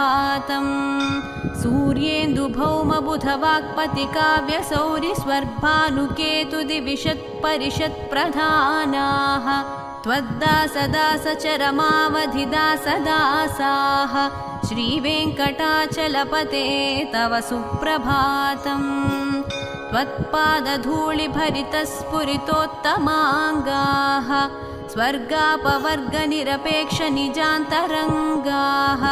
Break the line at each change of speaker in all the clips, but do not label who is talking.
सुप्रभातम् सूर्येन्दुभौमबुधवाक्पतिकाव्यसौरिस्वर्भानुकेतुदिविषत्परिषत्प्रधानाः त्वद्दासदासचरमावधिदासदासाः श्रीवेङ्कटाचलपते तव सुप्रभातम् त्वत्पादधूलिभरितस्फुरितोत्तमाङ्गाः स्वर्गापवर्गनिरपेक्षनिजान्तरङ्गाः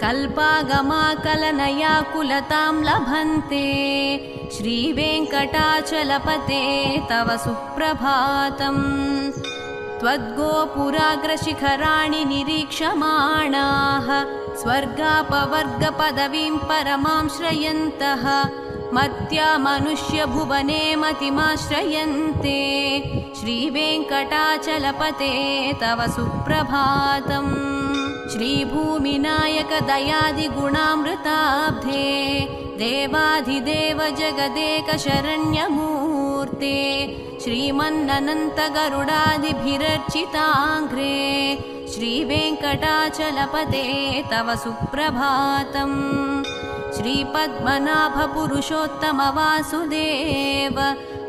कल्पागमाकलनयाकुलतां लभन्ते श्रीवेङ्कटाचलपते तव सुप्रभातम् त्वद्गोपुराग्रशिखराणि निरीक्षमाणाः स्वर्गापवर्गपदवीं परमां श्रयन्तः मत्या मनुष्यभुवने मतिमाश्रयन्ते श्रीवेङ्कटाचलपते तव सुप्रभातम् श्रीभूमिनायकदयादिगुणामृताब्धे देवाधिदेव जगदेकशरण्यमूर्ते श्रीमन्ननन्तगरुडादिभिरर्चिताङ्घ्रे श्रीवेङ्कटाचलपते तव सुप्रभातम् श्रीपद्मनाभपुरुषोत्तमवासुदेव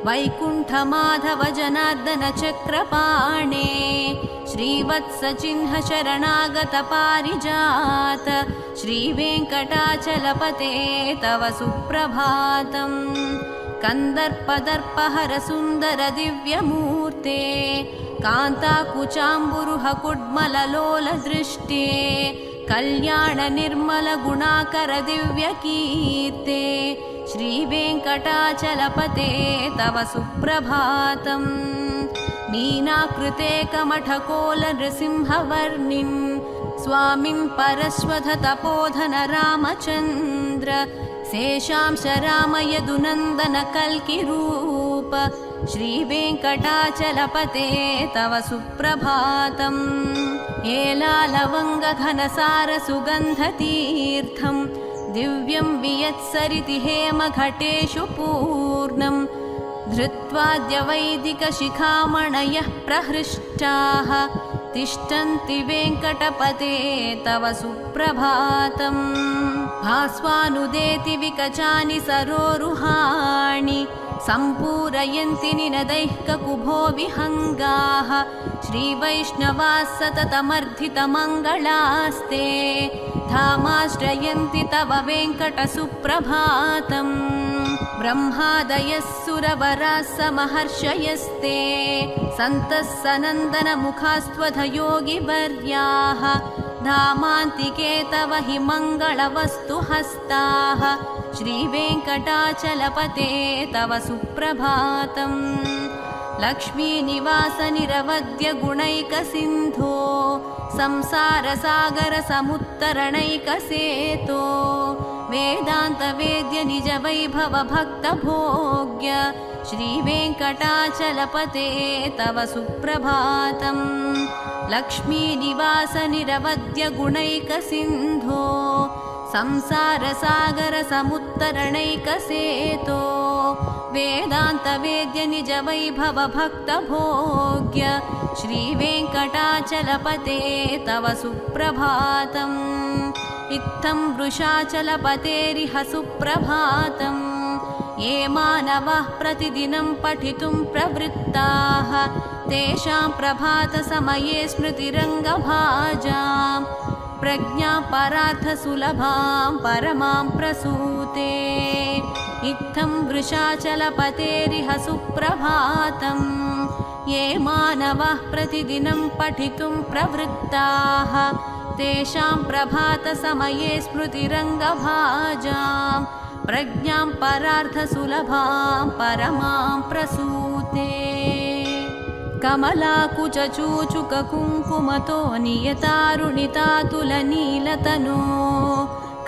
वैकुण्ठमाधव जनार्दन चक्रपाणे श्रीवत्सचिह्न शरणागत पारिजात श्रीवेङ्कटाचलपते तव सुप्रभातम् कन्दर्पदर्पहर सुन्दर दिव्यमूर्ते कान्ताकुचाम्बुरुह कुड्मललोल दृष्टे कल्याण निर्मल गुणाकर दिव्यकीर्ते श्रीवेङ्कटाचलपते तव सुप्रभातम् मीनाकृते कमठकोल नृसिंहवर्णिं स्वामिन् परश्वथ तपोधन रामचन्द्र शेषांश राम यदुनन्दन कल्किरूप श्रीवेङ्कटाचलपते तव सुप्रभातम् एलालवङ्गघनसार सुगन्धतीर्थं दिव्यं वियत्सरिति हेमघटेषु पूर्णं धृत्वाद्यवैदिकशिखामणयः प्रहृष्टाः तिष्ठन्ति वेङ्कटपते तव सुप्रभातम् भास्वानुदेति विकचानि सरोरुहाणि सम्पूरयन्ति निनदैः ककुभो विहङ्गाः श्रीवैष्णवाः सततमर्धितमङ्गलास्ते धामाश्रयन्ति तव वेङ्कटसुप्रभातम् ब्रह्मादयः सुरवराः समहर्षयस्ते सन्तः सनन्दनमुखास्त्वधयोगिवर्याः धामान्तिके तव हि मङ्गलवस्तुहस्ताः श्रीवेङ्कटाचलपते तव सुप्रभातम् लक्ष्मीनिवास निरवद्य गुणैकसिन्धो संसारसागरसमुत्तरणैकसेतो वेदान्तवेद्य निजवैभव भक्तभोग्य श्रीवेङ्कटाचलपते तव सुप्रभातम् लक्ष्मीनिवास निरवद्य गुणैकसिन्धो संसारसागरसमुत्तरणैकसेतो वेदान्तवेद्य निजवैभव भक्तभोग्य श्रीवेङ्कटाचलपते तव सुप्रभातम् इत्थं वृषाचलपतेरिह सुप्रभातम् ये मानवाः प्रतिदिनं पठितुं प्रवृत्ताः तेषां प्रभातसमये स्मृतिरङ्गभाजां प्रज्ञापरार्थसुलभां परमां प्रसूते इत्थं वृषाचलपतेरिह सुप्रभातम् ये मानवाः प्रतिदिनं पठितुं प्रवृत्ताः तेषां प्रभातसमये स्मृतिरङ्गभाजां प्रज्ञां परार्थसुलभां परमां प्रसूते कमलाकुचूचुककुङ्कुमतो नियतारुणितातुलनीलतनो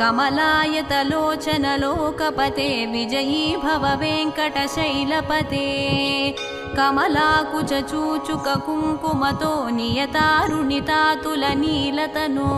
कमलायतलोचनलोकपते विजयी भव वेङ्कटशैलपते कमलाकुचूचुककुङ्कुमतो नियतारुणितातुलनीलतनो